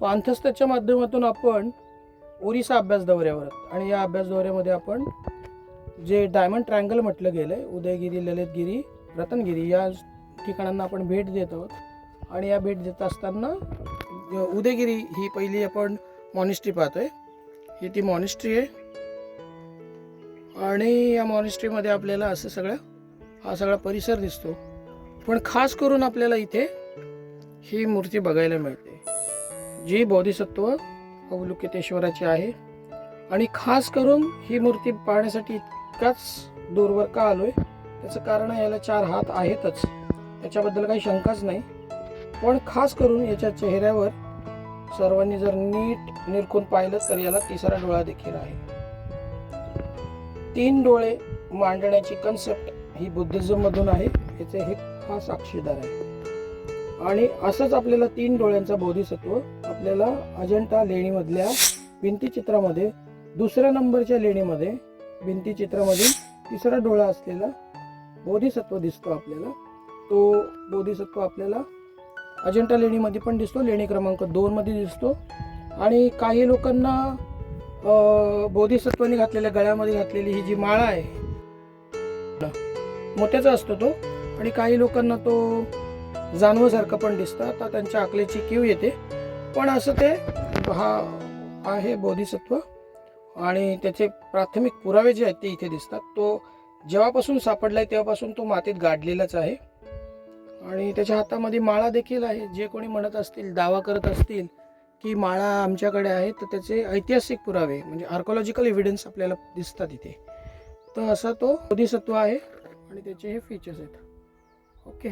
पाणथस्ताच्या माध्यमातून आपण ओरिसा अभ्यास दौऱ्यावर आहोत. आणि या अभ्यास दौऱ्यामध्ये आपण जे डायमंड ट्रायंगल म्हटलं गेलं आहे, उदयगिरी, ललितगिरी, रत्नगिरी या ठिकाणांना आपण भेट देत आहोत. आणि या भेट देत असताना उदयगिरी ही पहिली आपण मॉनिस्ट्री पाहतोय. ही ती मॉनिस्ट्री आहे. आणि या मॉनिस्ट्रीमध्ये आपल्याला असं हा सगळा परिसर दिसतो. पण खास करून आपल्याला इथे ही मूर्ती बघायला मिळते, जी बोधिसत्व अवलोकितेश्वराची आहे. आणि खास करून ही मूर्ती पाहण्यासाठी इतकाच दूरवर का आलोय, त्याचं कारण याला 4 हात आहेतच, त्याच्याबद्दल काही शंकाच नाही. पण खास करून याच्या चेहऱ्यावर सर्वांनी जर नीट निरखून पाहिलं तर याला 3रा डोळा देखील आहे. 3 डोळे मांडण्याची कन्सेप्ट ही बुद्धिझम मधून आहे, याचे हे हा साक्षीदार आहे. आणि असंच आपल्याला 3 डोळ्यांचा बोधिसत्व आपल्याला अजंठा लेणीमधल्या भिंतीचित्रामध्ये 2ऱ्या नंबरच्या लेणीमध्ये भिंतीचित्रामध्ये 3रा डोळा असलेला बोधिसत्व दिसतो आपल्याला. तो बोधिसत्व आपल्याला अजंठा लेणीमध्ये पण दिसतो, लेणी क्रमांक 2 मध्ये दिसतो. आणि काही लोकांना बोधिसत्वाने घातलेल्या गळ्यामध्ये घातलेली ही जी माळा आहे मोत्याचा असतो तो. आणि काही लोकांना तो जानवासारखं पण दिसतं. आता त्यांच्या अकलेची कीव येते. पण असं ते हा आहे बोधिसत्व. आणि त्याचे प्राथमिक पुरावे जे आहेत ते इथे दिसतात. तो जेव्हापासून सापडलाय तेव्हापासून तो मातीत गाडलेलाच आहे. आणि त्याच्या हातामध्ये माळा देखील आहे. जे कोणी म्हणत असतील, दावा करत असतील की माळा आमच्याकडे आहे, तर त्याचे ऐतिहासिक पुरावे म्हणजे आर्कोलॉजिकल एव्हिडन्स आपल्याला दिसतात इथे. तर असा तो बोधिसत्व आहे आणि त्याचे हे फीचर्स आहेत. ओके.